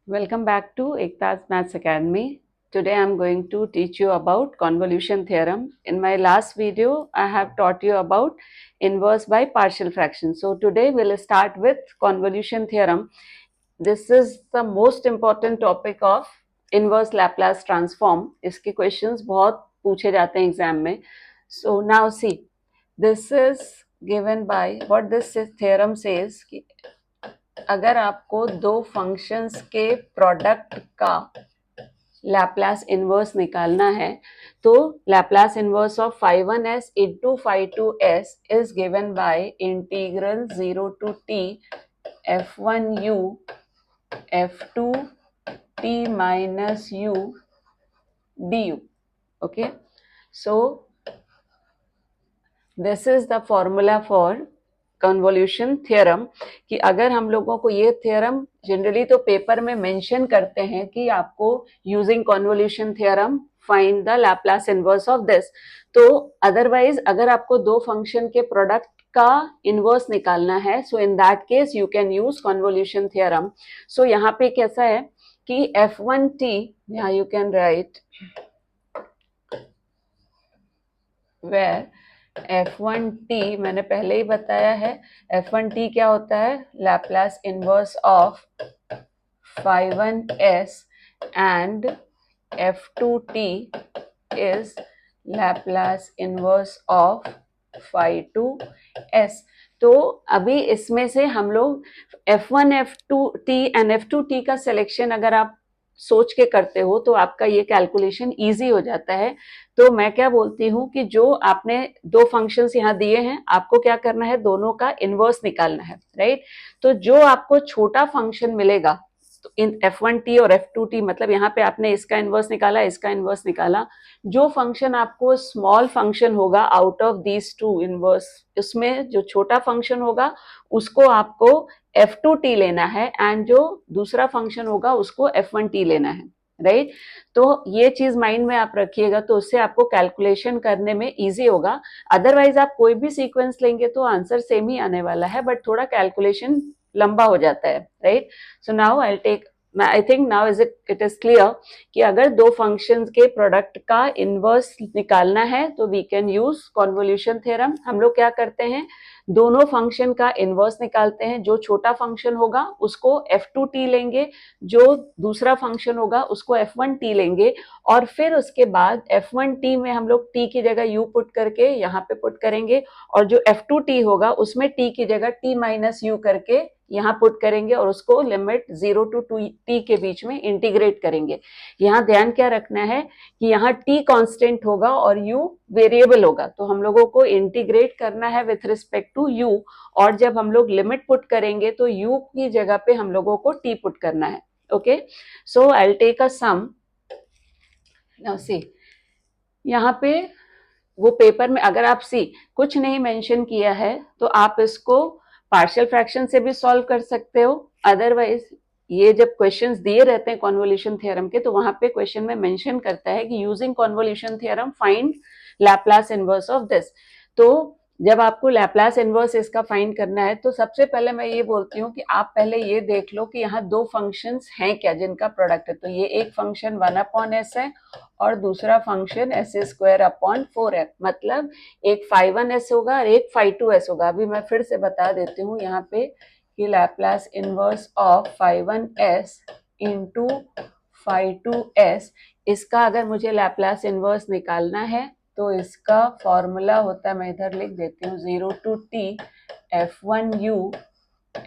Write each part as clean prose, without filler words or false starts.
Welcome back to Ekta's Maths Academy. Today I'm going to teach you about convolution theorem. In my last video, I have taught you about inverse by partial fraction. So today we'll start with convolution theorem. This is the most important topic of inverse Laplace transform. इसके questions बहुत पूछे जाते हैं exam में. So now see, this is given by what this theorem says कि अगर आपको दो फंक्शंस के प्रोडक्ट का लैप्लास इनवर्स निकालना है तो Laplace inverse of phi1s into phi2s is given by integral 0 to t f1u f2t minus u du. Okay, so this is the formula for convolution theorem कि अगर हम लोगों को ये थ्योरम जनरली तो पेपर में मेंशन करते हैं कि आपको using convolution theorem find the Laplace inverse of this, तो अदरवाइज अगर आपको दो फंक्शन के प्रोडक्ट का इनवर्स निकालना है so in that case you can use convolution theorem. So यहाँ पे कैसा है कि f1t, यहाँ you can write where f1t मैंने पहले ही बताया है. f1t क्या होता है? Laplace inverse of phi1s and f2t is Laplace inverse of phi2s. तो अभी इसमें से हम लोग f1 f2t एंड f2t का सिलेक्शन अगर आप सोच के करते हो तो आपका ये कैलकुलेशन इजी हो जाता है. तो मैं क्या बोलती हूँ कि जो आपने दो फंक्शंस यहाँ दिए हैं आपको क्या करना है, दोनों का इनवर्स निकालना है, राइट. तो जो आपको छोटा फंक्शन मिलेगा तो इन f1t और f2t मतलब यहाँ पे आपने इसका इनवर्स निकाला, इसका इनवर्स निकाला, जो फंक्शन आपको स्मॉल फंक्शन होगा out of these two inverse, उसमें जो छोटा फंक्शन होगा उसको आपको f2t लेना है एंड जो दूसरा फंक्शन होगा उसको f1t लेना है, राइट. तो ये चीज माइंड में आप रखिएगा तो उससे आपको कैलकुलेशन करने में इजी होगा. अदरवाइज आप कोई भी सीक्वेंस लेंगे तो आंसर सेम ही आने वाला है बट थोड़ा कैलकुलेशन लंबा हो जाता है, right. So now I think now it is clear कि अगर दो फंक्शंस के प्रोडक्ट का इनवर्स निकालना है तो we can use convolution theorem. हम लोग क्या करते हैं, दोनों फंक्शन का इनवर्स निकालते हैं. जो छोटा फंक्शन होगा उसको f2t लेंगे, जो दूसरा फंक्शन होगा उसको f1t लेंगे और फिर उसके बाद f1t में हम लोग t की जगह u पुट करके यहाँ पे पुट करेंगे और जो f2t होगा उसमें t की जगह t माइनस u करके यहाँ पुट करेंगे और उसको लिमिट 0 to t के बीच में इंटीग्रेट करेंगे. यहाँ ध्यान क्या रखना है कि यहाँ t कांस्टेंट होगा और u वेरिएबल होगा, तो हम लोगों को इंटीग्रेट करना है विथ रिस्पेक्ट टू u और जब हम लोग लिमिट पुट करेंगे तो u की जगह पे हम लोगों को t पुट करना है. Okay, so I will take a sum. Now see, यहाँ पे वो पेपर में अगर आप कुछ नहीं मेंशन किया है तो आप इसको पार्शियल फ्रैक्शन से भी सॉल्व कर सकते हो. अदरवाइज ये जब क्वेश्चंस दिए रहते हैं कन्वोल्यूशन थ्योरम के तो वहां पे क्वेश्चन में मेंशन करता है कि using convolution theorem find Laplace inverse of this. तो जब आपको लैप्लास इनवर्स इसका फाइंड करना है तो सबसे पहले मैं ये बोलती हूँ कि आप पहले ये देख लो कि यहाँ दो फंक्शंस हैं क्या जिनका प्रोडक्ट है. तो ये एक फंक्शन 1/s है और दूसरा फंक्शन s² है. मतलब एक phi1s होगा और एक phi2s होगा. अभी मैं फिर से बता देती हूँ यहाँ पे कि Laplace inverse of phi1s into phi2s, इसका अगर मुझे लैप्लास इनवर्स निकालना है तो इसका फॉर्मूला होता है, मैं इधर लिख देती हूँ, 0 to t f1u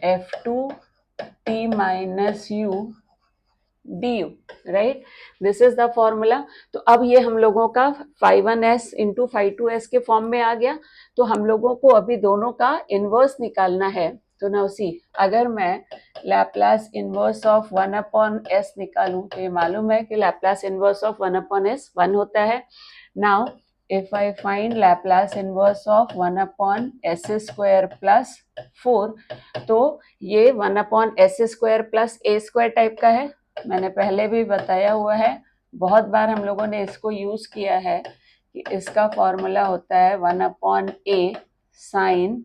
f2t minus u du, right. This is the formula. तो अब ये हम लोगों का phi1s इंटू phi2s के फॉर्म में आ गया. तो हम लोगों को अभी दोनों का इनवर्स निकालना है. तो नाउ सी, अगर मैं लैप्लास इनवर्स ऑफ 1/s निकालूं तो ये मालूम है कि लैप्लास इनवर्स ऑफ 1/s 1 होता है. Now if I find Laplace inverse of 1/s² plus 4, तो ये 1/s² plus a² टाइप का है. मैंने पहले भी बताया हुआ है, बहुत बार हम लोगों ने इसको यूज किया है कि इसका फॉर्मूला होता है 1/a sin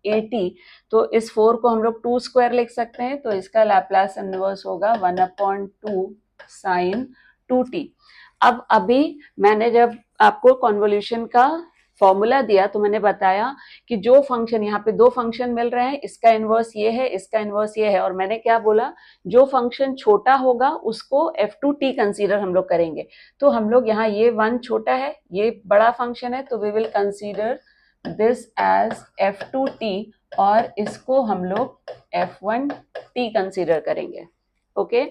टी, तो इस 4 को हम लोग 2 स्क्वायर लिख सकते हैं, तो इसका लैप्लास इनवर्स होगा 1/2 साइन 2t। अब अभी मैंने जब आपको कॉन्वोल्यूशन का फॉर्मूला दिया तो मैंने बताया कि जो फंक्शन, यहाँ पे दो फंक्शन मिल रहे हैं, इसका इनवर्स ये है, इसका इनवर्स ये है, और मैंने क्या बोला, जो फंक्शन छोटा होगा उसको f2t कंसीडर हम लोग करेंगे। तो हम लोग यहाँ ये 1 छोटा है, ये बड़ा फंक्शन है, तो we will consider this as f2t और इसको हम लोग f1t कंसीडर करेंगे। ओके,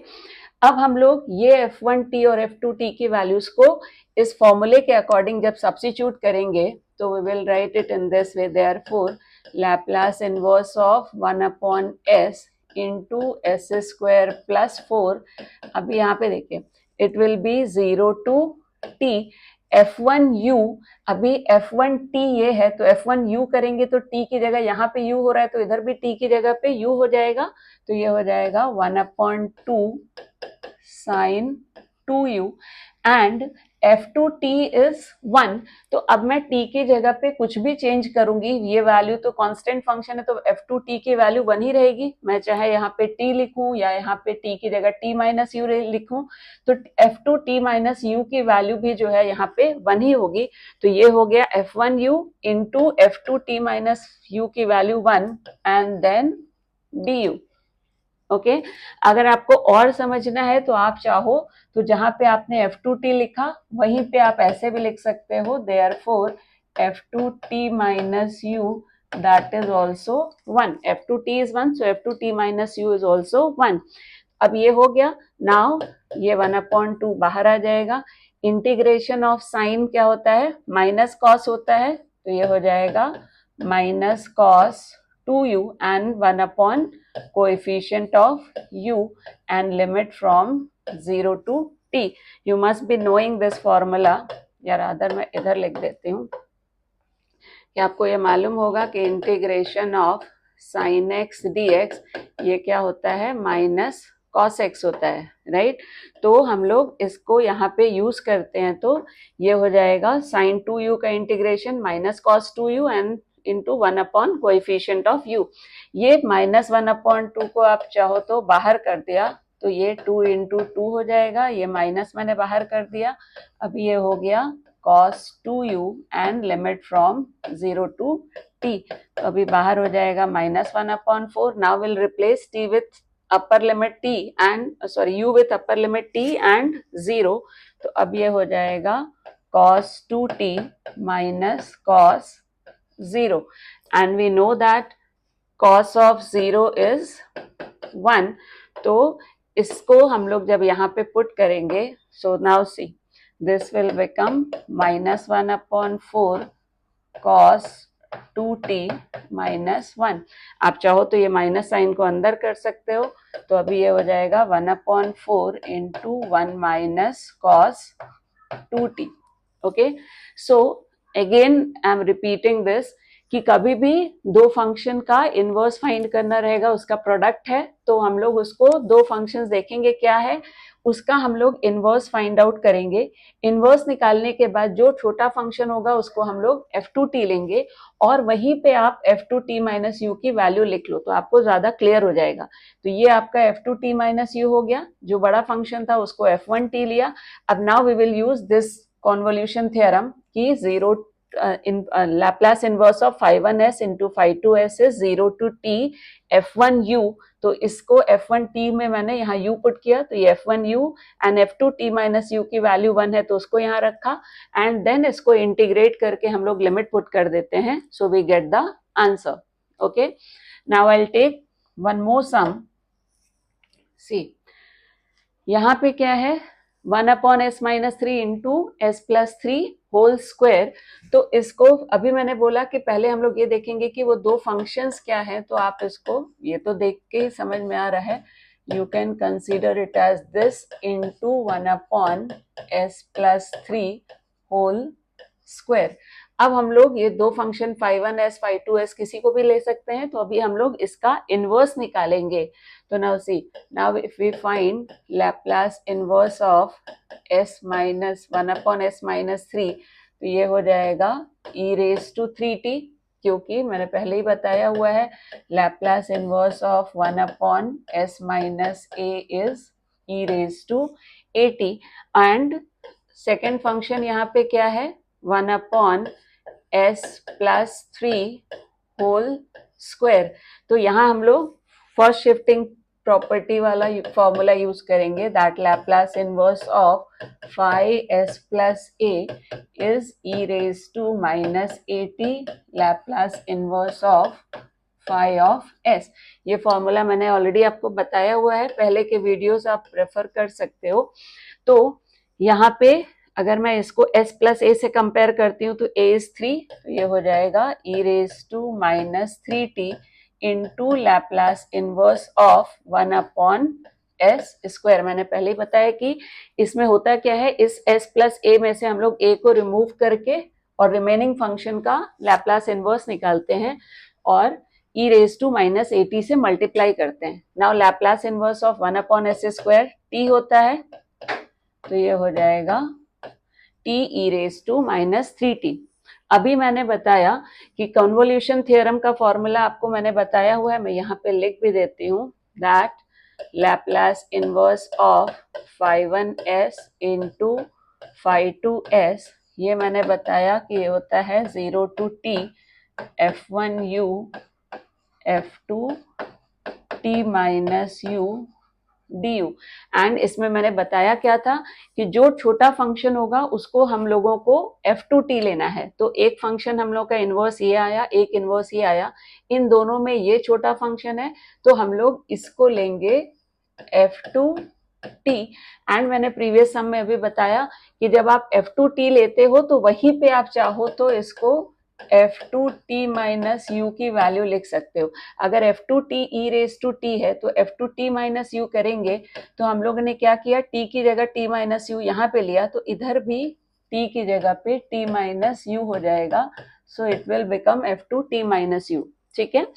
अब हम लोग ये f1t और f2t की वैल्यूज को इस फॉर्मूले के अकॉर्डिंग जब सब्स्टिट्यूट करेंगे तो we will write it in this way, therefore Laplace inverse of 1/s into s square plus 4। अब यहाँ पे देखिए, it will be 0 to t f1u। अभी f1t ये है, तो f1u करेंगे तो t की जगह यहाँ पे u हो रहा है, तो इधर भी t की जगह पे u हो जाएगा, तो ये हो जाएगा 1/2 sin 2u and f2t is 1। तो अब मैं t की जगह पे कुछ भी चेंज करूंगी, ये वैल्यू तो कांस्टेंट फंक्शन है, तो f2t की वैल्यू 1 ही रहेगी। मैं चाहे यहाँ पे t लिखूं या यहाँ पे t की जगह t माइनस u लिखूं, तो f2t माइनस u की वैल्यू भी जो है यहाँ पे 1 ही होगी। तो ये हो गया f1u into f2t minus u की value 1 and then du। Okay, अगर आपको और समझना है तो आप चाहो तो जहां पे आपने f2t लिखा वहीं पे आप ऐसे भी लिख सकते हो, therefore f2t minus u that is also 1। f2t is 1, so f2t minus u is also 1। अब ये हो गया, नाउ ये 1/2 बाहर आ जाएगा। इंटीग्रेशन ऑफ साइन क्या होता है, माइनस कॉस होता है, तो ये हो जाएगा minus cos 2u and 1 coefficient of u and limit from 0 to t। You must be knowing this formula, या रादर मैं इधर लिख देती हूँ कि आपको ये मालूम होगा कि integration of sine x dx ये क्या होता है, माइनस कॉस एक्स होता है, राइट। तो हम लोग इसको यहाँ पे यूज करते हैं, तो ये हो जाएगा साइन 2u का integration minus cos 2u and into 1 coefficient of u। ये माइनस 1/2 को आप चाहो तो बाहर कर दिया, तो ये 2 इंटू 2 हो जाएगा, ये माइनस मैंने बाहर कर दिया। अब ये हो गया cos 2u and limit from 0 to t, तो अभी बाहर हो जाएगा minus 1/4। Now will replace t with upper limit t and u with upper limit t and 0, तो अब ये हो जाएगा cos 2t minus cos 0 and we know that cos of 0 is 1। तो इसको हम लोग जब यहाँ पे पुट करेंगे, so now see this will become minus 1/4 cos 2t minus 1। आप चाहो तो ये माइनस साइन को अंदर कर सकते हो, तो अभी ये हो जाएगा 1/4 into 1 minus cos 2t। Okay, so again I am repeating this कि कभी भी दो फंक्शन का इनवर्स फाइंड करना रहेगा, उसका प्रोडक्ट है, तो हम लोग उसको दो फंक्शंस देखेंगे क्या है, उसका हम लोग इनवर्स फाइंड आउट करेंगे। इनवर्स निकालने के बाद जो छोटा फंक्शन होगा उसको हम लोग f2t लेंगे और वहीं पे आप f2t माइनस u की वैल्यू लिख लो, तो आपको ज्यादा क्लियर हो जाएगा। तो ये आपका f2t माइनस u हो गया, जो बड़ा फंक्शन था उसको f1t लिया। अब now we will use this convolution theorem कि 0 in Laplace inverse of phi 1s into phi 2s is 0 to t f1u। तो इसको f1t में मैंने यहाँ u पुट किया, तो ये f1u and f2t minus u की वैल्यू 1 है, तो उसको यहाँ रखा एंड देन इसको इंटीग्रेट करके हम लोग लिमिट पुट कर देते हैं, so we get the answer. Okay, now I will take one more sum. See यहाँ पे क्या है, 1/s minus 3 into s plus 3 whole square. तो इसको अभी मैंने बोला कि पहले हम लोग ये देखेंगे कि वो दो फंक्शंस क्या हैं, तो आप इसको ये तो देख के ही समझ में आ रहा है, you can consider it as this into 1/s plus 3 whole square. अब हम लोग ये दो function phi 1s phi 2s किसी को भी ले सकते हैं, तो अभी हम लोग इसका इनवर्स निकालेंगे। तो now see, now if we find Laplace inverse of s minus 1/s minus 3, तो ये हो जाएगा e raised to 3t। क्योंकि मैंने पहले ही बताया हुआ है Laplace inverse of 1 upon s minus a is e raise to at and second function यहाँ पे क्या है 1 upon s plus 3 whole square. तो यहाँ हम लोग फर्स्ट शिफ्टिंग प्रॉपर्टी वाला फॉर्मूला यूज करेंगे that Laplace inverse of phi s plus a is e raised to minus at Laplace inverse of phi of s। ये फॉर्मूला मैंने already आपको बताया हुआ है, पहले के वीडियोस आप रेफर कर सकते हो। तो यहाँ पे अगर मैं इसको s प्लस a से कंपेयर करती हूँ तो a इज 3, तो ये हो जाएगा e raise to minus 3t into Laplace inverse of 1 upon s square. मैंने पहले ही बताया कि इसमें होता क्या है, इस s प्लस a में से हम लोग a को रिमूव करके और रिमेनिंग फंक्शन का लैप्लास इनवर्स निकालते हैं और e raise to minus at से मल्टीप्लाई करते हैं। Now Laplace inverse of 1 upon s square t होता है, तो ये हो जाएगा t e raise to minus 3t। अभी मैंने बताया कि कन्वोल्यूशन थ्योरम का फॉर्मूला आपको मैंने बताया हुआ है, मैं यहाँ पे लिख भी देती हूँ that Laplace inverse of phi 1s into phi 2s, ये मैंने बताया कि ये होता है 0 to t f1u f2t minus u du। And इसमें मैंने बताया क्या था कि जो छोटा फंक्शन होगा उसको हम लोगों को f2t लेना है। तो एक फंक्शन हम लोग का इनवर्स ये आया, एक इनवर्स ये आया, इन दोनों में ये छोटा फंक्शन है तो हम लोग इसको लेंगे f2t। एंड मैंने प्रीवियस सम में अभी बताया कि जब आप f2t लेते हो तो वहीं पे आप चाहो तो इसको f2t माइनस u की वैल्यू लिख सकते हो। अगर f2t e raise to t है तो f2t माइनस u करेंगे तो हम लोगों ने क्या किया, t की जगह t माइनस u यहाँ पे लिया, तो इधर भी t की जगह पे t माइनस u हो जाएगा। So it will become f2t minus u, ठीक है।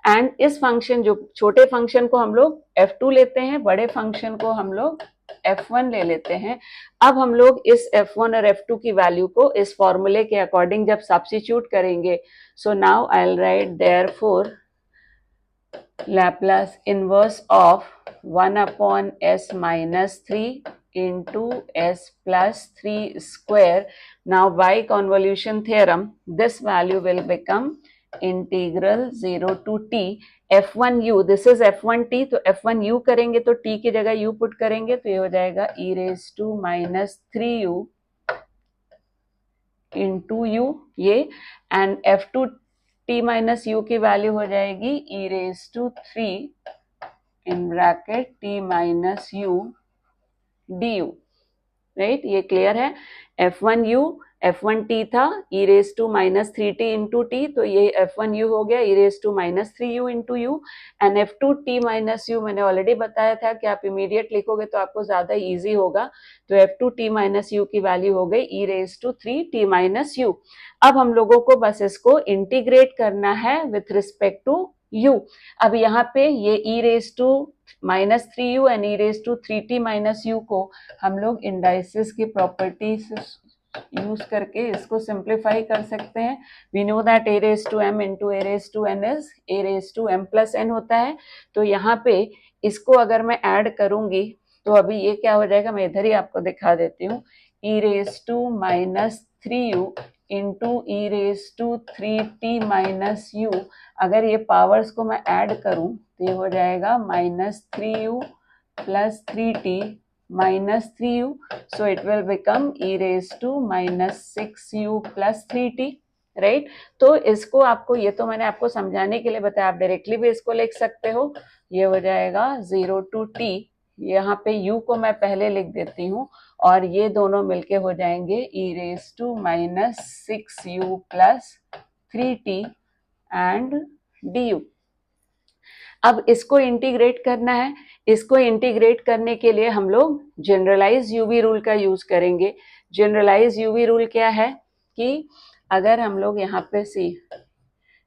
एंड इस फंक्शन, जो छोटे फंक्शन को हम लोग f2 लेते हैं, बड़े फंक्शन को हम लोग f1 ले लेते हैं। अब हम लोग इस f1 और f2 की वैल्यू को इस फॉर्मूले के अकॉर्डिंग जब सब्स्टिट्यूट करेंगे, so now I will right therefore Laplace inverse of 1 upon s minus 3 into s plus 3 square. Now by convolution theorem this value will become integral 0 to t f1u, this is f1t, तो f1u करेंगे तो t की जगह u put करेंगे तो ये हो जाएगा e raise to minus 3u into u ये, एंड f2t माइनस u की वैल्यू हो जाएगी e raise to 3 in bracket t minus u du, right. ये क्लियर है। f1u f1t था e raise to minus 3t into t, तो ये f1u हो गया e raise to minus 3u into u, and f2t minus u मैंने already बताया था कि आप इमीडिएट लिखोगे तो आपको ज्यादा इजी होगा, तो f2t माइनस u की वैल्यू हो गई e raise to 3t minus u। अब हम लोगों को बस इसको इंटीग्रेट करना है विथ रिस्पेक्ट टू u। अब यहाँ पे ये e raise to minus 3u and e raise to 3t minus u को हम लोग इंडाइसिस की प्रॉपर्टीज यूज करके इसको सिंप्लीफाई कर सकते हैं। We know that a raise to m into a raise to n is a raise to m plus n होता है। तो यहाँ पे इसको अगर मैं ऐड करूंगी तो अभी ये क्या हो जाएगा, मैं इधर ही आपको दिखा देती हूँ, e raise to minus 3u into e raise to 3t minus u। अगर ये पावर्स को मैं ऐड करूं तो ये हो जाएगा minus 3u plus 3t minus 3u, so it will become e raised to minus 6u plus 3t, right. तो इसको आपको, ये तो मैंने आपको समझाने के लिए बताया, आप डायरेक्टली भी इसको लिख सकते हो। ये हो जाएगा 0 टू t, यहाँ पे u को मैं पहले लिख देती हूँ और ये दोनों मिलके हो जाएंगे e raised to minus 6u plus 3t and du। अब इसको इंटीग्रेट करना है। इसको इंटीग्रेट करने के लिए हम लोग जनरलाइज यूवी रूल का यूज करेंगे। जनरलाइज यूवी रूल क्या है कि अगर हम लोग यहाँ पे सी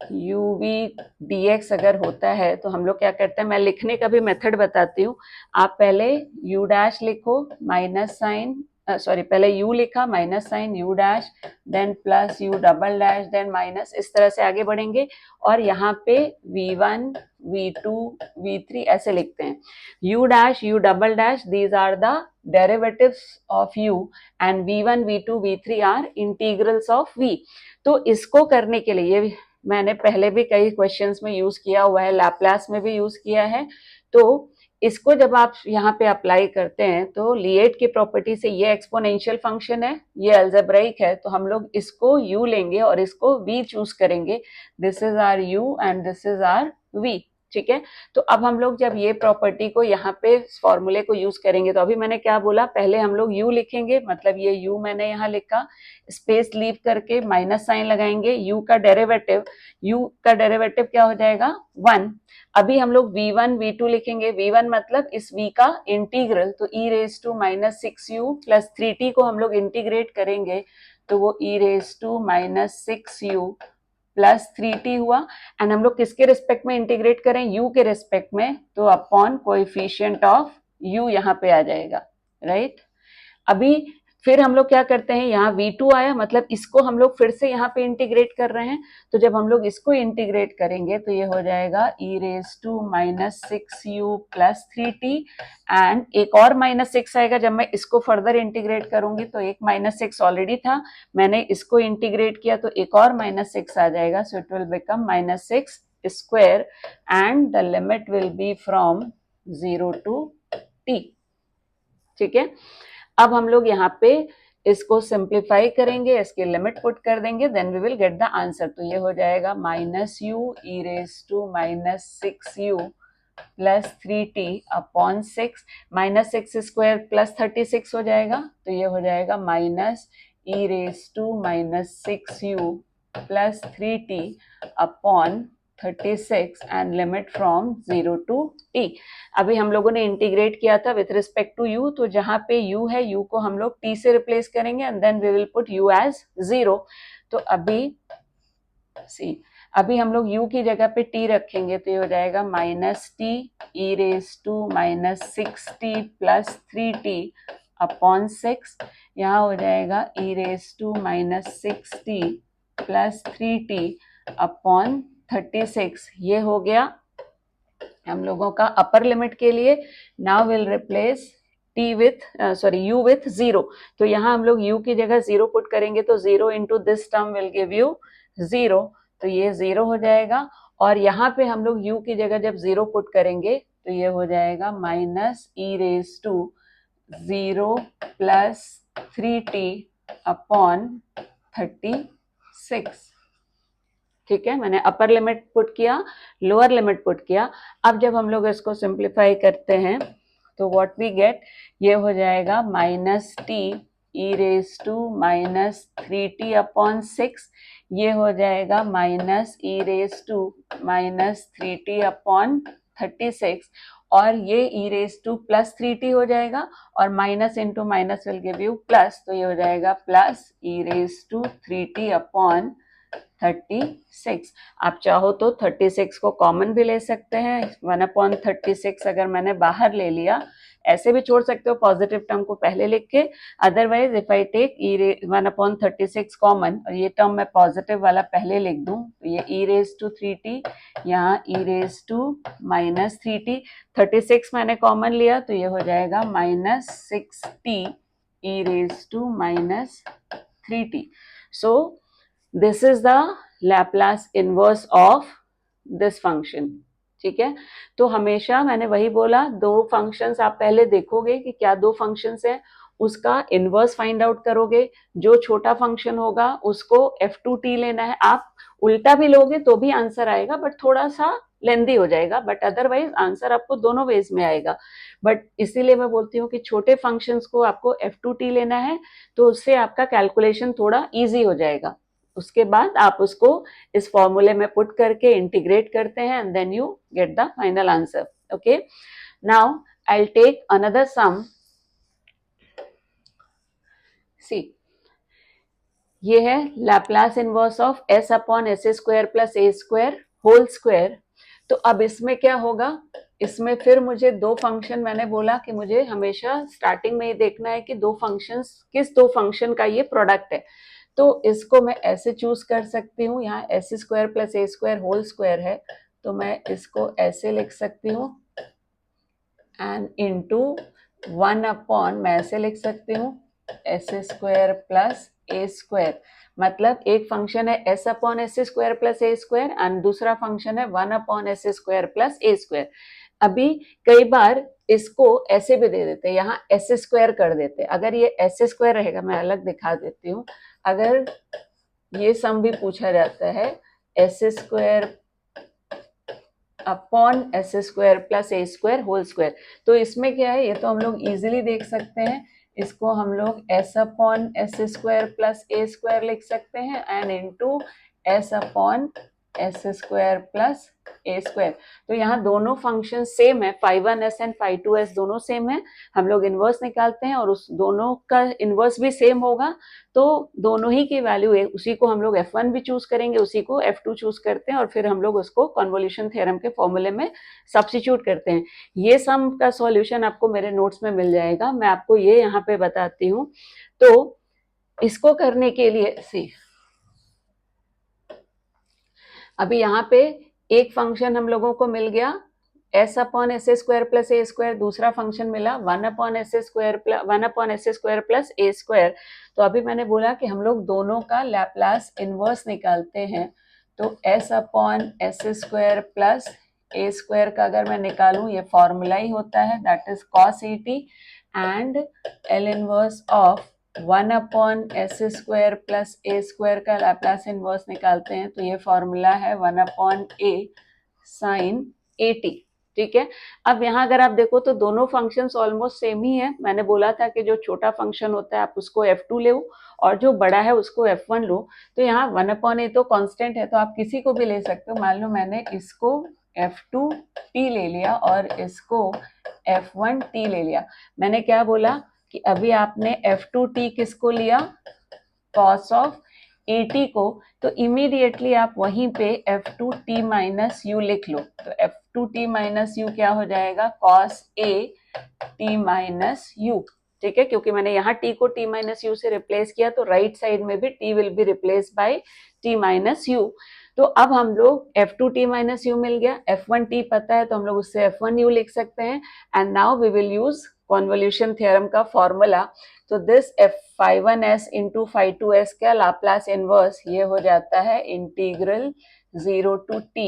यूवी dx अगर होता है तो हम लोग क्या करते हैं, मैं लिखने का भी मेथड बताती हूँ। आप पहले u डैश लिखो माइनस साइन सॉरी पहले u लिखा minus sign u dash, then plus u double dash, then minus, इस तरह से आगे बढ़ेंगे और यहाँ पे v1 v2 v3 ऐसे लिखते हैं. u dash u double dash these are the derivatives of u and v1 v2 v3 are integrals of v. तो इसको करने के लिए ये मैंने पहले भी कई क्वेश्चंस में यूज किया हुआ है, लैप्लास में भी यूज किया है. तो इसको जब आप यहाँ पे अप्लाई करते हैं तो लिएट की प्रॉपर्टी से ये एक्सपोनेंशियल फंक्शन है, ये अलजेब्राइक है, तो हम लोग इसको u लेंगे और इसको v चूज करेंगे. This is our u and this is our v. ठीक है, तो अब हम लोग जब ये प्रॉपर्टी को यहाँ पे फॉर्मूले को यूज करेंगे तो अभी मैंने क्या बोला, पहले हम लोग u लिखेंगे, मतलब ये u मैंने यहाँ लिखा, स्पेस लीव करके माइनस साइन लगाएंगे. u का डेरिवेटिव क्या हो जाएगा 1. अभी हम लोग v1 v2 लिखेंगे. v1 मतलब इस v का इंटीग्रल, तो e raise to minus 6u plus 3t को हम लोग इंटीग्रेट करेंगे तो वो e raise to minus 6u plus 3t हुआ. एंड हम लोग किसके रिस्पेक्ट में इंटीग्रेट करें, u के रिस्पेक्ट में, तो अपॉन कोएफिशिएंट ऑफ u यहाँ पे आ जाएगा, राइट. अभी फिर हम लोग क्या करते हैं, यहाँ v2 आया, मतलब इसको हम लोग फिर से यहाँ पे इंटीग्रेट कर रहे हैं. तो जब हम लोग इसको इंटीग्रेट करेंगे तो ये हो जाएगा e raise to minus 6u plus 3t. And एक और माइनस 6 आएगा जब मैं इसको फर्दर इंटीग्रेट करूंगी, तो एक माइनस 6 ऑलरेडी था, मैंने इसको इंटीग्रेट किया तो एक और माइनस 6 आ जाएगा. So it will become minus 6 square and the limit will be from 0 to t. ठीक है, अब हम लोग यहाँ पे इसको सिंप्लीफाई करेंगे, इसकी लिमिट पुट कर देंगे, then we will get the answer. तो ये हो जाएगा minus u e raise to minus 6u plus 3t upon 6, minus 6 square plus 36 हो जाएगा, तो ये हो जाएगा minus e raise to minus 6u plus 3t upon 36 and limit from 0 to t. अभी हम लोगों ने इंटीग्रेट किया था विथ रिस्पेक्ट टू u, तो जहां पे u है u को हम लोग t से रिप्लेस करेंगे and then we will put u as 0. तो अभी हम लोग u की जगह पे t रखेंगे तो ये हो जाएगा minus t e raise to minus 6t plus 3t upon 6. यहाँ हो जाएगा e raise to minus 6t plus 3t upon 36. ये हो गया हम लोगों का अपर लिमिट के लिए. Now will replace u with 0. तो यहाँ हम लोग u की जगह 0 पुट करेंगे तो 0 into this term will give you 0, तो ये 0 हो जाएगा. और यहाँ पे हम लोग u की जगह जब 0 पुट करेंगे तो ये हो जाएगा minus e raise to 0 plus 3t upon 36. ठीक है, मैंने अपर लिमिट पुट किया, लोअर लिमिट पुट किया. अब जब हम लोग इसको सिंप्लीफाई करते हैं तो व्हाट वी गेट, ये हो जाएगा minus t e raise to minus 3t upon 6. ये हो जाएगा minus e raise to minus 3t upon 36. और ये e raise two plus 3t हो जाएगा और minus into minus will give you plus, तो ये हो जाएगा plus e raise to 3t upon 36. आप चाहो तो 36 को कॉमन भी ले सकते हैं, 1/36 अगर मैंने बाहर ले लिया, ऐसे भी छोड़ सकते हो पॉजिटिव टर्म को पहले लिख के. Otherwise if I take 1/36 common और ये टर्म मैं पॉजिटिव वाला पहले लिख दूं तो ये e रेज टू 3t, यहाँ e raise to minus 3t, 36 मैंने कॉमन लिया तो ये हो जाएगा minus 6t e raise to minus 3t. So this is the Laplace inverse of this function. ठीक है, तो हमेशा मैंने वही बोला, दो फंक्शंस आप पहले देखोगे कि क्या दो फंक्शंस हैं, उसका इनवर्स फाइंड आउट करोगे. जो छोटा फंक्शन होगा उसको f2t लेना है. आप उल्टा भी लोगे तो भी आंसर आएगा, बट थोड़ा सा लेंदी हो जाएगा, बट अदरवाइज आंसर आपको दोनों वेज में आएगा. बट इसीलिए मैं बोलती हूँ कि छोटे फंक्शंस को आपको f2t लेना है, तो उससे आपका कैलकुलेशन थोड़ा ईजी हो जाएगा. उसके बाद आप उसको इस फॉर्मूले में पुट करके इंटीग्रेट करते हैं and then you get the final answer. Okay, now I will take another sum. See, ये है Laplace inverse of s upon s square plus a square whole square. तो अब इसमें क्या होगा, इसमें फिर मुझे दो फंक्शन, मैंने बोला कि मुझे हमेशा स्टार्टिंग में ये देखना है कि दो फंक्शंस, किस दो फंक्शन का ये प्रोडक्ट है। तो इसको मैं ऐसे चूज कर सकती हूँ, यहाँ S square plus a square whole square है, तो मैं इसको ऐसे लिख सकती हूँ, एंड इंटू 1 अपॉन, मैं ऐसे लिख सकती हूँ, S square plus a square. मतलब एक फंक्शन है S upon s square plus a square and दूसरा फंक्शन है 1 upon s square plus a square. अभी कई बार इसको ऐसे भी दे देते हैं, यहाँ एस स्क्वायर कर देते हैं। अगर ये एस स्क्वायर रहेगा, मैं अलग दिखा देती हूँ, अगर ये सम भी पूछा जाता है s square upon s square plus a square whole square, तो इसमें क्या है, ये तो हम लोग इजीली देख सकते हैं। इसको हम लोग s upon s square plus a square लिख सकते हैं and into s upon s square plus a square. तो यहाँ दोनों फंक्शन सेम है, φ1s एंड φ2s दोनों सेम है। हम लोग इनवर्स निकालते हैं और उस दोनों का इनवर्स भी सेम होगा, तो दोनों ही की वैल्यू है, उसी को हम लोग F1 भी चूज करेंगे, उसी को F2 चूज करते हैं और फिर हम लोग उसको कन्वोल्यूशन थ्योरम के फॉर्मूले में सब्स्टिट्यूट करते हैं। ये सम का सॉल्यूशन आपको मेरे नोट्स में मिल जाएगा, मैं आपको ये यहाँ पे बताती हूँ। तो इसको करने के लिए सी, अभी यहाँ पे एक फंक्शन हम लोगों को मिल गया s upon s square plus a square, दूसरा फंक्शन मिला 1 upon s square plus a square. तो अभी मैंने बोला कि हम लोग दोनों का लैप्लास इनवर्स निकालते हैं, तो s upon s square plus a square का अगर मैं निकालूं, ये फॉर्मूला ही होता है, that is cos a t, and L inverse of 1 upon s square plus a square का लैप्लास इनवर्स निकालते हैं, तो ये फॉर्मूला है 1/a साइन ए टी। ठीक है, अब यहाँ अगर आप देखो तो दोनों फंक्शंस ऑलमोस्ट सेम ही है। मैंने बोला था कि जो छोटा फंक्शन होता है आप उसको F2 ले और जो बड़ा है उसको F1 लो। तो यहाँ 1/a तो कांस्टेंट है, तो आप किसी को भी ले सकते हो। मान लो मैंने इसको F2t ले लिया और इसको F1t ले लिया। मैंने क्या बोला कि अभी आपने F2t किसको लिया, कॉस ऑफ AT को, तो इमीडिएटली आप वहीं पे F2t माइनस यू लिख लो। तो F2t माइनस यू क्या हो जाएगा, cos A t minus you. ठीक है, क्योंकि मैंने यहाँ t को t माइनस यू से रिप्लेस किया, तो राइट साइड में भी t will be replace by t minus you. तो अब हम लोग F2t माइनस यू मिल गया, F1t पता है तो हम लोग उससे F1u लिख सकते हैं। And now we will use convolution theorem का फॉर्मूला। तो दिस φ1s इंटू φ2s का लाप्लास इनवर्स ये हो जाता है integral 0 to t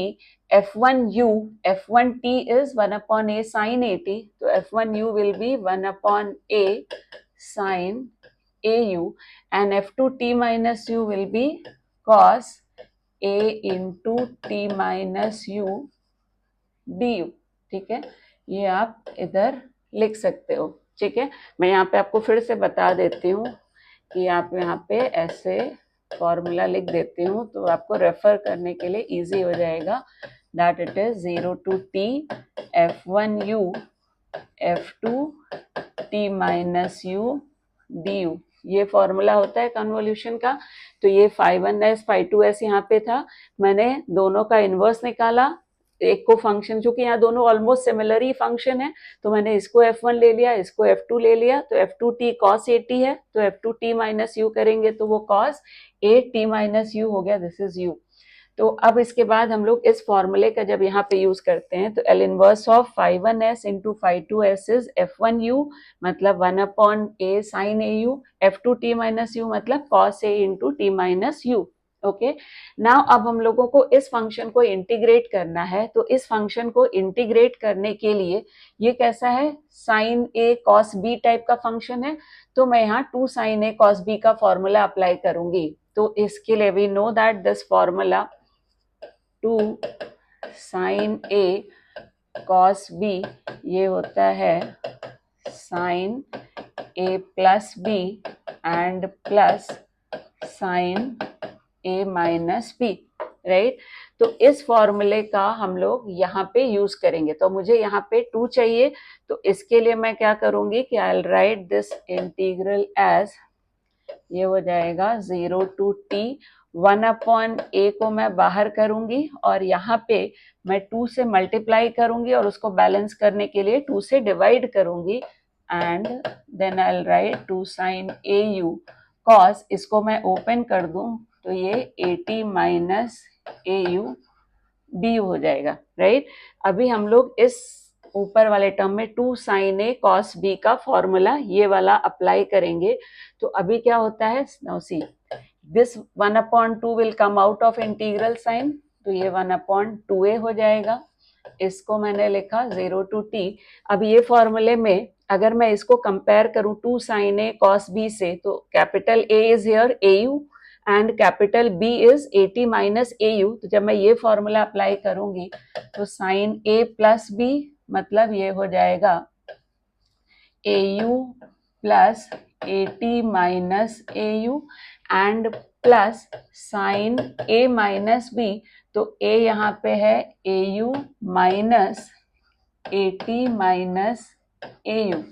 F1u, F1t is 1/a sin AT, तो F1u will be 1/a sin AU and F2t minus u will be cos A into t minus u du। ठीक है, ये आप इधर लिख सकते हो। ठीक है, मैं यहाँ पे आपको फिर से बता देती हूँ कि आप यहाँ पे ऐसे फॉर्मूला लिख देती हूँ, तो आपको रेफर करने के लिए इजी हो जाएगा। That it is 0 to t F1u F2t minus u du, ये फॉर्मूला होता है कन्वोल्यूशन का। तो ये φ1s φ2s यहाँ पे था, मैंने दोनों का इनवर्स निकाला, एक को फंक्शन, चूंकि यहाँ दोनों ऑलमोस्ट सिमिलर ही फंक्शन है, तो मैंने इसको F1 ले लिया, इसको F2 ले लिया, तो F2t cos AT है, तो F2t माइनस यू करेंगे तो वो cos AT माइनस यू हो गया, दिस इज यू। तो अब इसके बाद हम लोग इस फॉर्मूले का जब यहाँ पे यूज करते हैं, तो L inverse of φ1s into φ2s is F1u, मतलब 1/a sin AU, F2t minus you मतलब cos A into t minus you. Okay, now अब हम लोगों को इस फंक्शन को इंटीग्रेट करना है, तो इस फंक्शन को इंटीग्रेट करने के लिए, ये कैसा है, sine A cos B type का फंक्शन है, तो मैं यहाँ 2 sin A cos B का फॉर्मूला अप्लाई करूंगी। तो इसके लिए we know that this formula 2 sin A cos B ये होता है sin A plus B and plus sin A minus B, right. तो इस फॉर्मूले का हम लोग यहाँ पे यूज करेंगे। तो मुझे यहाँ पे 2 चाहिए, तो इसके लिए मैं क्या करूंगी कि I will write this integral as, ये हो जाएगा 0 to t 1/a को मैं बाहर करूंगी और यहाँ पे मैं 2 से मल्टीप्लाई करूंगी और उसको बैलेंस करने के लिए 2 से डिवाइड करूंगी and then I will write 2 sin au cos, इसको मैं ओपन कर दूं तो ये 80 माइनस au du हो जाएगा, राइट। अभी हम लोग इस ऊपर वाले टर्म में 2 sin a cos b का फॉर्मूला ये वाला अप्लाई करेंगे तो अभी क्या होता है, now see this 1/2 will come out of integral sine, तो ये 1/2a हो जाएगा। इसको मैंने लिखा 0 to t। अब ये फॉर्मूले में अगर मैं इसको कंपेयर करूं 2 sin a cos b से, तो capital A is here au and capital B is 80 minus au। तो जब मैं ये फॉर्मूला अप्लाई करूंगी तो sin a प्लस b मतलब ये हो जाएगा au plus 80 minus au and plus sin a minus b, तो a यहाँ पे है au minus 80 minus au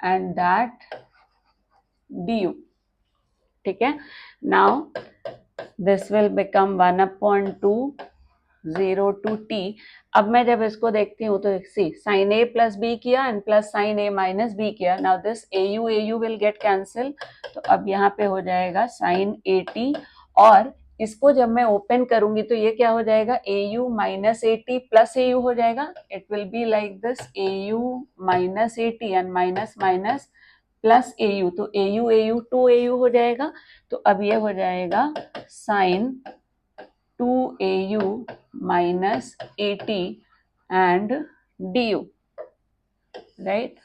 and that du, ठीक है। Now this will become 1/2 0 to t। अब मैं जब इसको देखती हूँ तो सी sin a प्लस b किया and plus sin a minus b किया, now this au will get cancel, तो अब यहाँ पे हो जाएगा sin 80 और इसको जब मैं ओपन करूंगी तो ये क्या हो जाएगा au माइनस 80 प्लस au हो जाएगा। It will be like this au minus 80 and minus minus plus au, तो au 2au हो जाएगा। तो अब ये हो जाएगा sin 2au minus 80 and du, right.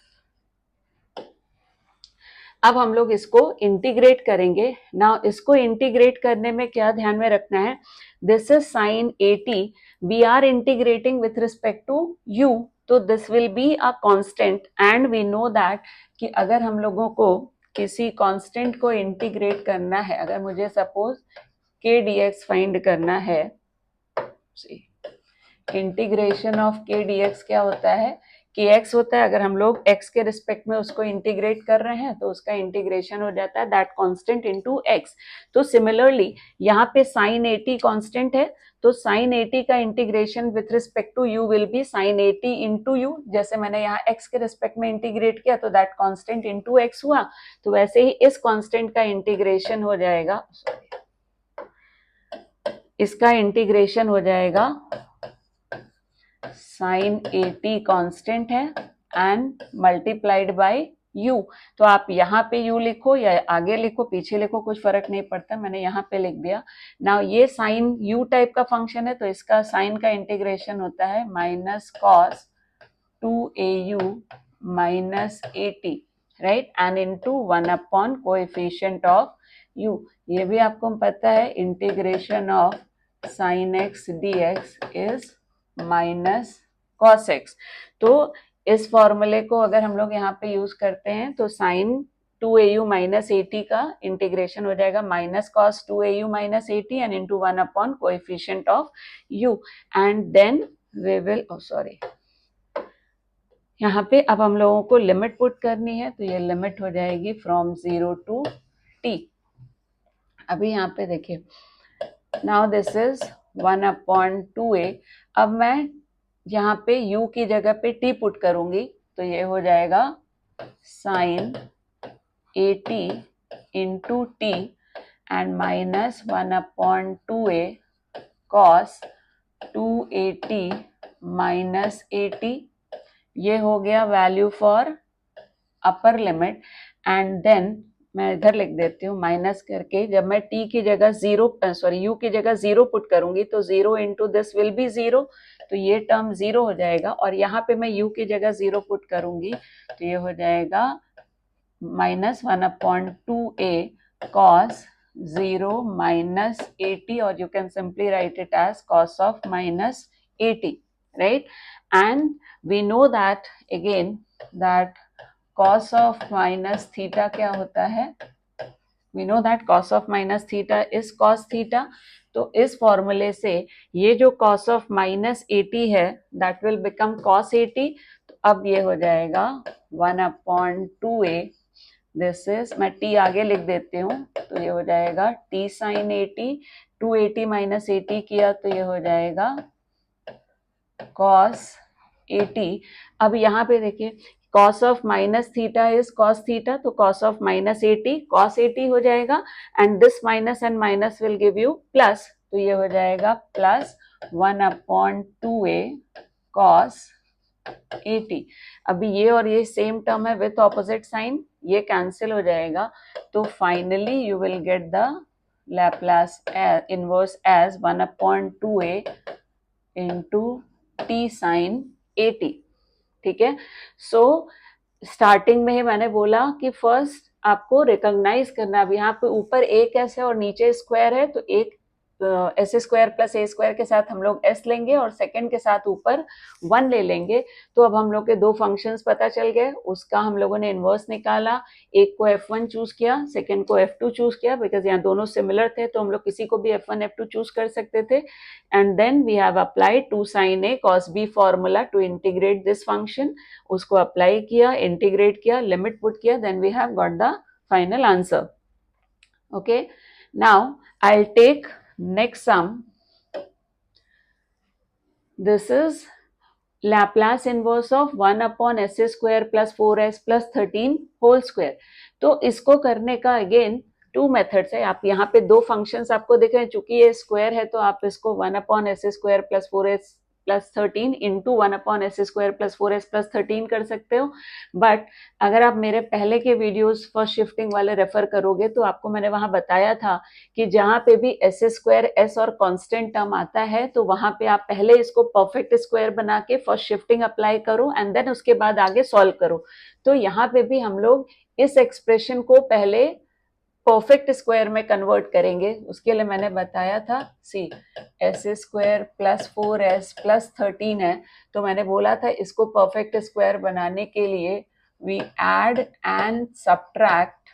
अब हम लोग इसको इंटीग्रेट करेंगे। नाउ इसको इंटीग्रेट करने में क्या ध्यान में रखना है, this is sin 80, we are integrating with respect to u, तो this will be a constant and we know that कि अगर हम लोगों को किसी कांस्टेंट को इंटीग्रेट करना है, अगर मुझे सपोज k dx फाइंड करना है, इंटीग्रेशन ऑफ k dx क्या होता है, kx होता है। अगर हम लोग x के रिस्पेक्ट में उसको इंटीग्रेट कर रहे हैं तो उसका इंटीग्रेशन हो जाता है दैट कांस्टेंट इनटू x। तो सिमिलरली यहाँ पे sin 80 कांस्टेंट है, तो sin 80 का integration with respect to u will be sin 80 into u। जैसे मैंने यहाँ x के रिस्पेक्ट में इंटीग्रेट किया तो दैट कांस्टेंट इनटू x हुआ, तो वैसे ही इस कांस्टेंट का इंटीग्रेशन हो जाएगा, इसका इंटीग्रेशन हो जाएगा sin 80 कांस्टेंट है एंड मल्टीप्लाइड बाय u। तो आप यहाँ पे u लिखो या आगे लिखो पीछे लिखो कुछ फर्क नहीं पड़ता, मैंने यहाँ पे लिख दिया। नाउ ये sin u टाइप का फंक्शन है तो इसका sin का इंटीग्रेशन होता है minus cos 2au minus 80, right, and into 1 coefficient of u। ये भी आपको पता है integration of sin x dx is minus cos x। तो इस फॉर्मूले को अगर हम लोग यहाँ पे यूज करते हैं तो sin 2au माइनस 80 का इंटीग्रेशन हो जाएगा minus cos 2au minus 80 and into 1 coefficient of u and then we will sorry यहाँ पे अब हम लोगों को लिमिट पुट करनी है, तो ये लिमिट हो जाएगी फ्रॉम 0 टू t। अभी यहाँ पे देखिए नाउ दिस इज 1/2a। अब मैं यहाँ पे u की जगह पे t पुट करूंगी तो ये हो जाएगा sin 80 into t and minus 1/2a cos 280 minus 80। ये हो गया value for upper limit and then मैं इधर लिख देती हूँ माइनस करके, जब मैं t की जगह u की जगह 0 पुट करूंगी तो 0 इंटू दिस विल बी 0, तो ये टर्म 0 हो जाएगा। और यहाँ पे मैं u की जगह 0 पुट करूंगी तो ये हो जाएगा माइनस 1/2a cos 0 माइनस 80, और you can simply write it as cos of minus 80, right. And we know that again that cos of minus theta क्या होता है, we know that cos of minus theta is cos theta. तो इस फॉर्मूले से ये जो cos ऑफ माइनस 80 है दैट विल बिकम cos 80। तो अब ये हो जाएगा 1/2a, दिस इज, मैं t आगे लिख देती हूँ तो ये हो जाएगा t sin 80 280 माइनस 80 किया तो ये हो जाएगा cos 80। अब यहाँ पे देखिए cos of minus theta is cos theta, तो cos ऑफ माइनस 80 cos 80 हो जाएगा, and this minus and minus will give you plus, तो ये हो जाएगा प्लस 1/2a cos 80। अभी ये और ये सेम टर्म है विथ ऑपोजिट साइन, ये कैंसिल हो जाएगा, तो finally you will get the Laplace inverse as 1/2a into t sin 80। ठीक है, सो स्टार्टिंग में ही मैंने बोला कि फर्स्ट आपको रिकॉग्नाइज करना, अब यहाँ पे ऊपर एक एस है और नीचे स्क्वायर है, तो एक S square plus a square के साथ हम लोग एस लेंगे और सेकंड के साथ ऊपर 1 ले लेंगे। तो अब हम लोग के दो फंक्शंस पता चल गए, उसका हम लोगों ने इन्वर्स निकाला, एक को f1 चूज किया, सेकंड को f2 चूज किया, बिकॉज यहाँ दोनों सिमिलर थे तो हम लोग किसी को भी f1 f2 चूज कर सकते थे, and then we have applied 2 sin a cos b formula to integrate this function, उसको अप्लाई किया, इंटीग्रेट किया, लिमिट पुट किया, then we have got the final answer. Okay, now I will take next sum. This is Laplace inverse of 1/s square plus 4s plus 13 whole square। तो इसको करने का again 2 methods है। आप यहाँ पे दो फंक्शंस आपको दिख रहे हैं, चूंकि ये स्क्वायर है तो आप इसको 1/s square plus 4s plus 13 into 1/s square plus 4s plus 13 कर सकते हो। बट अगर आप मेरे पहले के वीडियोस फर्स्ट शिफ्टिंग वाले रेफर करोगे तो आपको मैंने वहां बताया था कि जहां पे भी एस स्क्वायर एस और कांस्टेंट टर्म आता है तो वहां पे आप पहले इसको परफेक्ट स्क्वायर बना के फर्स्ट शिफ्टिंग अप्लाई करो एंड देन उसके बाद आगे सॉल्व करो। तो यहाँ पे भी हम लोग इस एक्सप्रेशन को पहले परफेक्ट स्क्वायर में कन्वर्ट करेंगे। उसके लिए मैंने बताया था see s square plus 4s plus 13 है, तो मैंने बोला था इसको परफेक्ट स्क्वायर बनाने के लिए वी ऐड एंड सब्ट्रैक्ट।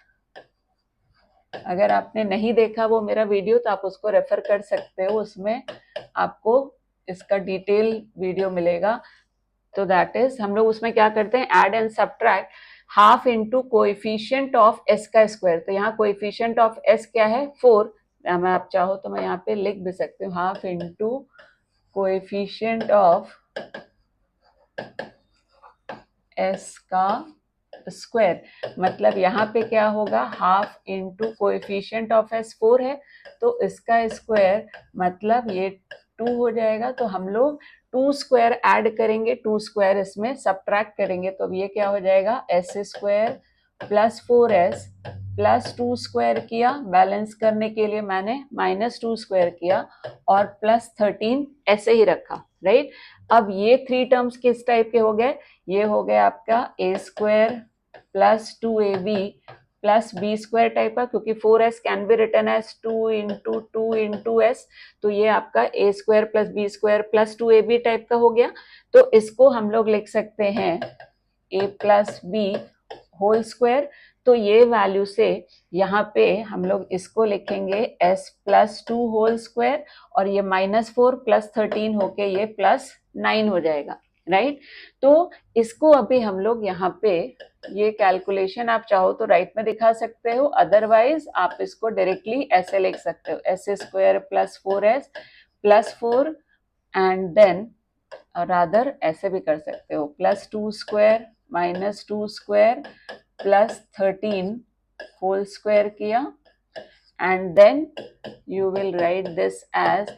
अगर आपने नहीं देखा वो मेरा वीडियो तो आप उसको रेफर कर सकते हो, उसमें आपको इसका डिटेल वीडियो मिलेगा। तो दैट इज हम लोग उसमें क्या करते हैं, add and subtract half into coefficient of S का स्क्वायर। तो यहाँ कोएफिशिएंट ऑफ एस क्या है 4, मैं आप चाहो तो मैं यहाँ पे लिख भी सकती हूँ half into coefficient of S का स्क्वायर। मतलब यहाँ पे क्या होगा, half into coefficient of S 4 है तो इसका स्क्वायर मतलब ये 2 हो जाएगा। तो हम लोग 2 स्क्वायर ऐड करेंगे, 2 स्क्वायर इसमें सब्ट्रैक्ट करेंगे, तो अब ये क्या हो जाएगा s square plus 4s plus 2 square किया, बैलेंस करने के लिए मैंने माइनस 2 स्क्वायर किया और प्लस 13 ऐसे ही रखा, राइट। अब ये 3 टर्म्स किस टाइप के हो गए, ये हो गया आपका a square plus 2ab plus b square type का, क्योंकि 4s can be written as 2 into 2 into s, तो ये आपका a square plus b square plus 2ab type का हो गया। तो इसको हम लोग लिख सकते हैं ए प्लस बी होल स्क्वायर। तो ये वैल्यू से यहाँ पे हम लोग इसको लिखेंगे s प्लस 2 होल स्क्वायर और ये -4 प्लस 13 होके ये प्लस 9 हो जाएगा, राइट। तो इसको अभी हम लोग यहाँ पे ये कैलकुलेशन आप चाहो तो राइट में दिखा सकते हो, अदरवाइज आप इसको डायरेक्टली ऐसे लिख सकते हो s square plus 4s plus 4 and then rather ऐसे भी कर सकते हो plus 2 square minus 2 square plus 13 whole square किया and then you will write this as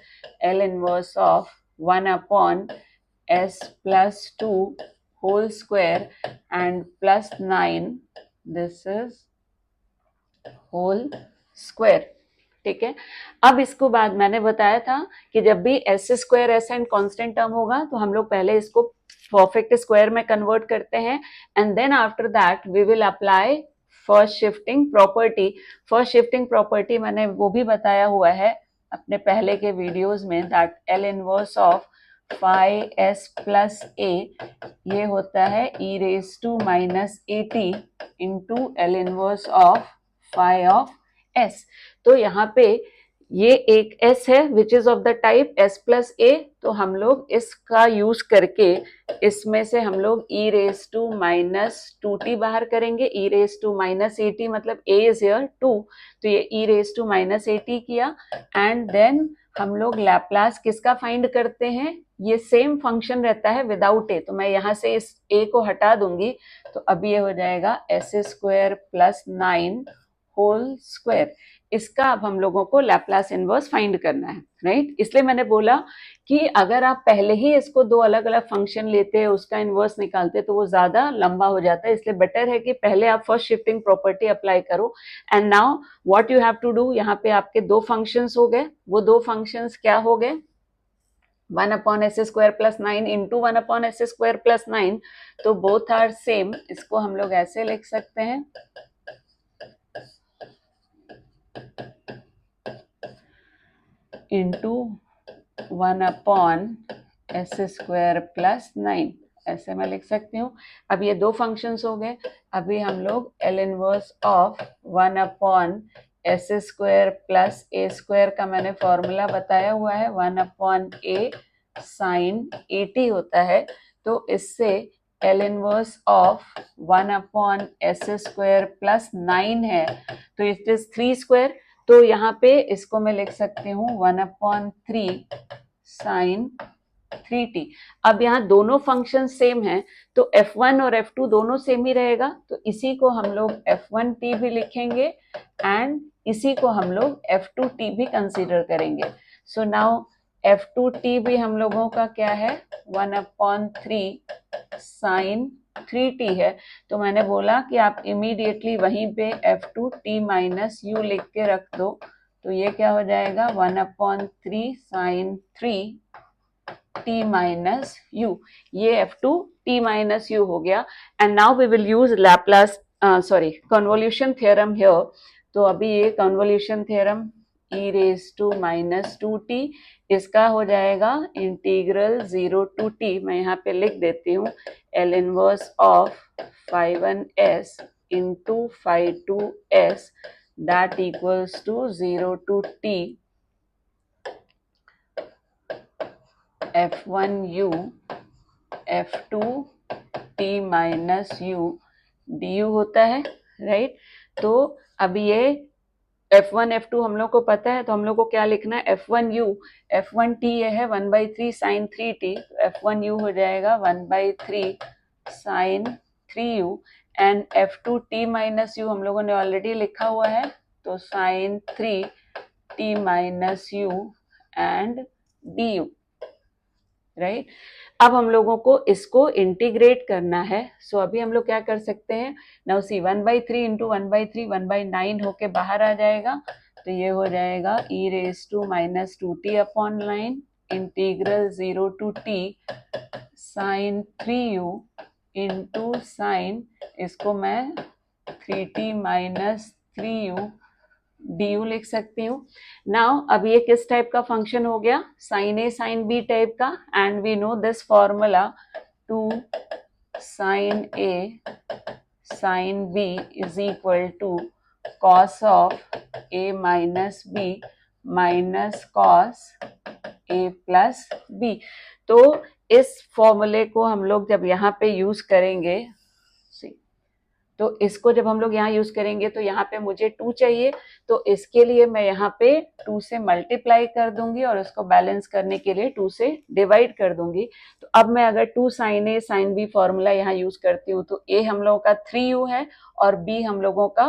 L inverse of 1/s plus 2 whole square and plus 9, this is whole square। ठीक है, अब इसको बाद मैंने बताया था कि जब भी S square S and constant term होगा तो हम लोग पहले इसको परफेक्ट स्क्वायर में कन्वर्ट करते हैं and then after that we will apply first shifting property. First shifting property मैंने वो भी बताया हुआ है अपने पहले के वीडियोस में, that L inverse of phi s plus a ये होता है e raised to minus at into L inverse of phi of s। तो यहाँ पे ये एक s है which is of the type s plus a, तो हम लोग इसका यूज करके इसमें से हम लोग e raise to minus 2t बाहर करेंगे। e रेज टू माइनस 80 मतलब a इज हियर 2, तो ये e रेज टू माइनस 80 किया। एंड देन हम लोग लैप्लास किसका फाइंड करते हैं, ये सेम फंक्शन रहता है विदाउट ए, तो मैं यहाँ से इस a को हटा दूंगी, तो अब ये हो जाएगा s square plus 9 whole square. इसका अब हम लोगों को लैप्लास इनवर्स फाइंड करना है, राइट। इसलिए मैंने बोला कि अगर आप पहले ही इसको दो अलग अलग फंक्शन लेते हैं, उसका इनवर्स निकालते तो वो ज्यादा लंबा हो जाता है, इसलिए बेटर है कि पहले आप फर्स्ट शिफ्टिंग प्रॉपर्टी अप्लाई करो। And now what you have to do, यहाँ पे आपके दो फंक्शंस हो गए, वो दो फंक्शंस क्या हो गए, 1 upon s square plus 9 into 1 upon s square plus 9, तो बोथ आर सेम। इसको हम लोग ऐसे लिख सकते हैं, into 1 upon s square plus 9, ऐसे मैं लिख सकती हूँ। अब ये दो फंक्शंस हो गए। अभी हम लोग L inverse of 1 upon s square plus a square का मैंने फॉर्मूला बताया हुआ है, 1 अपॉन ए साइन 80 होता है, तो इससे L inverse of 1 upon s square plus 9 है, तो इट इज 3 स्क्वायर, तो यहाँ पे इसको मैं लिख सकती हूँ 1 अपॉन 3 साइन 3t। अब यहाँ दोनों फंक्शन सेम हैं, तो f1 और f2 दोनों सेम ही रहेगा, तो इसी को हम लोग f1t भी लिखेंगे एंड इसी को हम लोग f2t भी कंसीडर करेंगे। सो नाउ f2t भी हम लोगों का क्या है, 1 अपॉन 3 साइन 3t है, तो मैंने बोला कि आप इमीडिएटली वहीं पे f2t माइनस u लिख के रख दो, तो ये क्या हो जाएगा 1 upon 3 sign 3t minus u, ये f2t माइनस u हो गया। And now we will use Laplace convolution theorem here, तो अभी ये convolution theorem e raise to minus 2t, इसका हो जाएगा इंटीग्रल 0 टू t, मैं यहाँ पे लिख देती हूँ L inverse of 5(1)s into 5(2)s that equals to 0 to t f1u f2t minus u du होता है, राइट। तो अभी ये f1 f2 हम लोग को पता है, तो हम लोग को क्या लिखना है, f1u f1t ये है 1/3 साइन 3t, तो f1u हो जाएगा 1/3 sign 3u and f2t minus u हम लोगों ने ऑलरेडी लिखा हुआ है, तो sine 3t minus u and du, right. अब हम लोगों को इसको इंटीग्रेट करना है, सो अभी हम लोग क्या कर सकते हैं, नाउ सी 1/3 इंटू 1/3 1/9 होके बाहर आ जाएगा, तो ये हो जाएगा e raise to minus 2t upon 9 integral 0 to t sine 3u into sine, इसको मैं 3t माइनस 3u du लिख सकती हूँ। नाउ अब ये किस टाइप का फंक्शन हो गया, sine A sine B type का, and we know this formula 2 sine A sine B is equal to cos of A minus B minus cos A plus B. तो इस फॉर्मूले को हम लोग जब यहाँ पे यूज करेंगे, तो इसको जब हम लोग यहाँ यूज करेंगे तो यहाँ पे मुझे 2 चाहिए, तो इसके लिए मैं यहाँ पे 2 से मल्टीप्लाई कर दूंगी और उसको बैलेंस करने के लिए 2 से डिवाइड कर दूंगी। तो अब मैं अगर 2 sine A sine B formula यहाँ यूज करती हूँ, तो ए हम लोगों का 3u है और बी हम लोगों का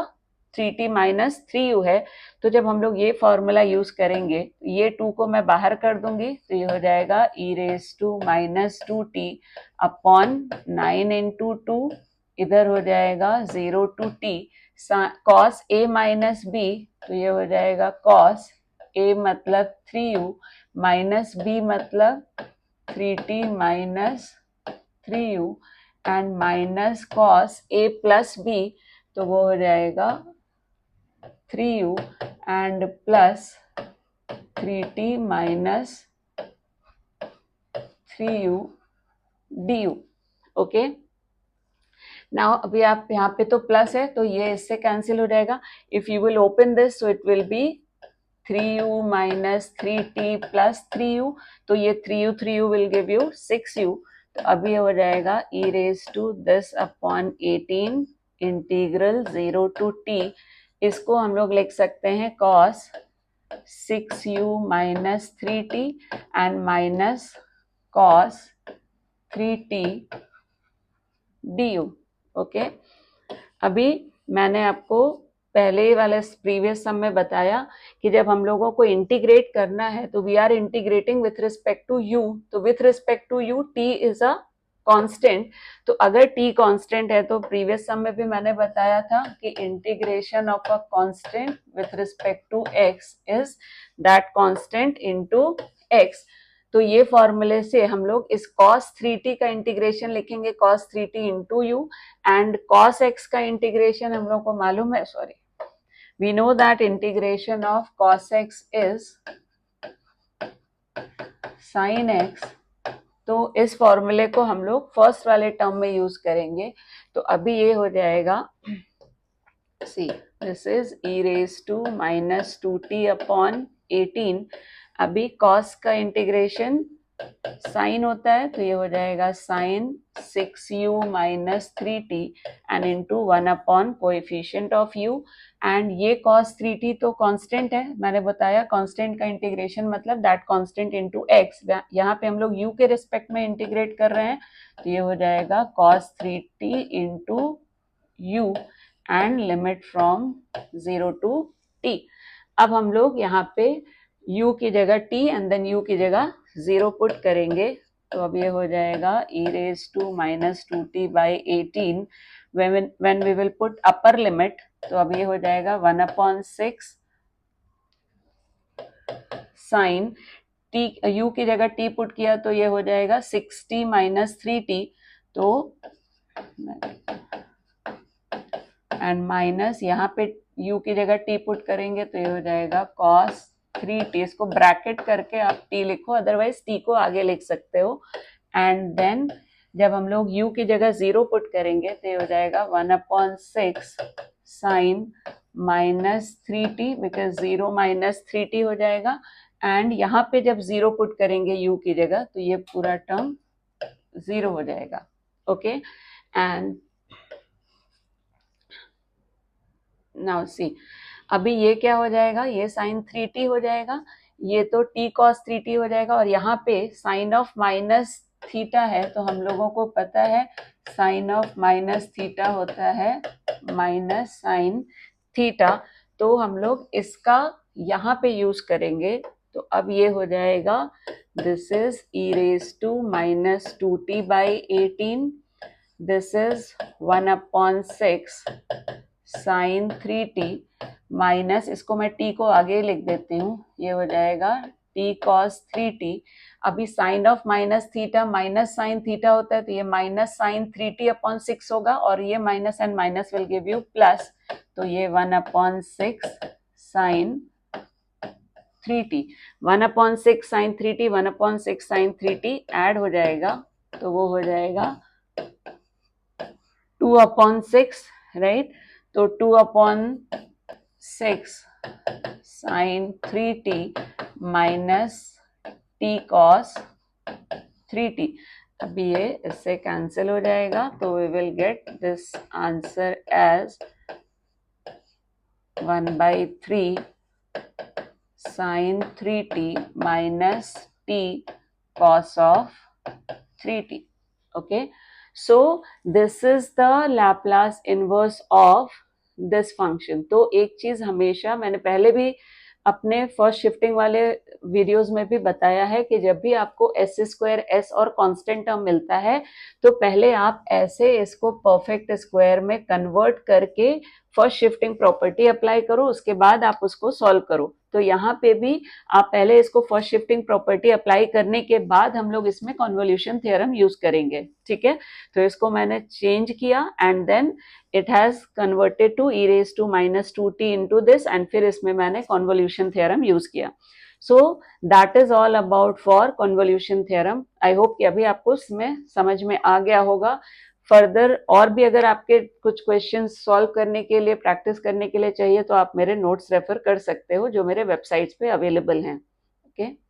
3t माइनस 3u है, तो जब हम लोग ये फॉर्मूला यूज करेंगे, ये 2 को मैं बाहर कर दूंगी, तो ये हो जाएगा e raise to minus 2t upon 9 into 2, इधर हो जाएगा 0 to t cos a minus b, तो ये हो जाएगा कॉस a मतलब 3u माइनस b मतलब 3t minus 3u and minus cos a plus b, तो वो हो जाएगा 3u and plus 3t minus 3u du, okay. Now अभी आप यहाँ पे तो प्लस है, तो ये इससे कैंसिल हो जाएगा। If you will open this, so it will be 3u minus 3t plus 3u, तो ये 3u will give you 6u. तो अभी हो जाएगा e raised to this upon 18 integral 0 to t. इसको हम लोग लिख सकते हैं cos 6u minus 3t and minus cos 3t du. Okay, अभी मैंने आपको पहले वाले प्रीवियस सम में बताया कि जब हम लोगों को इंटीग्रेट करना है तो we are integrating with respect to u. तो with respect to u t is a constant. तो अगर t कांस्टेंट है तो प्रीवियस सम में भी मैंने बताया था कि integration of a constant with respect to x is that constant into x. तो ये फॉर्मूले से हम लोग इस cos 3t का इंटीग्रेशन लिखेंगे cos 3t into u, and cos x का इंटीग्रेशन हम लोग को मालूम है, sorry, we know that integration of cos x is sin x. तो इस फॉर्मूले को हम लोग फर्स्ट वाले टर्म में यूज करेंगे. तो अभी ये हो जाएगा, see this is e raised to minus 2t upon 18. अभी cos का इंटीग्रेशन साइन होता है तो ये हो जाएगा sine 6u minus 3t and into 1 upon coefficient of u. And ये cos 3t तो कांस्टेंट है, मैंने बताया कांस्टेंट का इंटीग्रेशन मतलब दैट कांस्टेंट इनटू x. यहाँ पे हम लोग u के रिस्पेक्ट में इंटीग्रेट कर रहे हैं तो ये हो जाएगा cos 3t into u and limit from 0 to t. अब हम लोग यहाँ पे u की जगह t एंड देन u की जगह 0 पुट करेंगे. तो अब ये हो जाएगा e raised to minus 2t by 18. when we will put upper limit, तो अब ये हो जाएगा 1 upon 6 sin t, u की जगह t पुट किया तो ये हो जाएगा 6t minus 3t. तो एंड माइनस यहाँ पे u की जगह t पुट करेंगे तो ये हो जाएगा cos 3t. इसको ब्रैकेट करके आप t लिखो, अदरवाइज t को आगे लिख सकते हो. एंड देन जब हम लोग u की जगह 0 पुट करेंगे तो ये हो जाएगा 1 upon 6 sin minus 3t, because 0 minus 3t हो जाएगा. एंड यहाँ पे जब 0 पुट करेंगे u की जगह तो ये पूरा टर्म 0 हो जाएगा. ओके, एंड नाउ सी, अभी ये क्या हो जाएगा, ये साइन 3t हो जाएगा, ये तो t cos 3t हो जाएगा. और यहाँ पे साइन ऑफ माइनस थीटा है तो हम लोगों को पता है साइन ऑफ माइनस थीटा होता है माइनस साइन थीटा. तो हम लोग इसका यहाँ पे यूज करेंगे. तो अब ये हो जाएगा this is e raised to minus 2t by 18. This is 1 upon 6 sine 3t minus, इसको मैं t को आगे लिख देती हूँ, ये हो जाएगा t cos 3t. अभी sine of minus theta minus sine theta होता है तो ये माइनस साइन 3t अपॉन 6 होगा, और ये minus and minus will give you plus. तो ये 1 upon 6 sine 3t, 1 upon 6 sine 3t, 1 upon 6 sine 3t add हो जाएगा तो वो हो जाएगा 2 upon 6, राइट. तो 2 upon 6 sin 3t minus t cos 3t. अभी ये इससे कैंसिल हो जाएगा तो we will get this answer as 1/3 sin 3t minus t cos of 3t. Okay, so this is the Laplace inverse of this function. तो एक चीज हमेशा, मैंने पहले भी अपने फर्स्ट शिफ्टिंग वाले वीडियोस में भी बताया है कि जब भी आपको एस स्क्वायर एस और कांस्टेंट टर्म मिलता है तो पहले आप ऐसे इसको परफेक्ट स्क्वायर में कन्वर्ट करके फर्स्ट शिफ्टिंग प्रॉपर्टी अप्लाई करो, उसके बाद आप उसको सॉल्व करो. तो यहाँ पे भी आप पहले इसको फर्स्ट शिफ्टिंग प्रॉपर्टी अप्लाई करने के बाद हम लोग इसमें कन्वोल्यूशन थ्योरम यूज करेंगे. ठीक है, तो इसको मैंने चेंज किया and then it has converted to e raised to minus 2t into this, and फिर इसमें मैंने कन्वोल्यूशन थ्योरम यूज किया. So that is all about for convolution theorem. I hope कि अभी आपको इसमें समझ में आ गया होगा. फर्दर और भी अगर आपके कुछ क्वेश्चंस सॉल्व करने के लिए, प्रैक्टिस करने के लिए चाहिए तो आप मेरे नोट्स रेफर कर सकते हो जो मेरे वेबसाइट्स पे अवेलेबल हैं। ओके।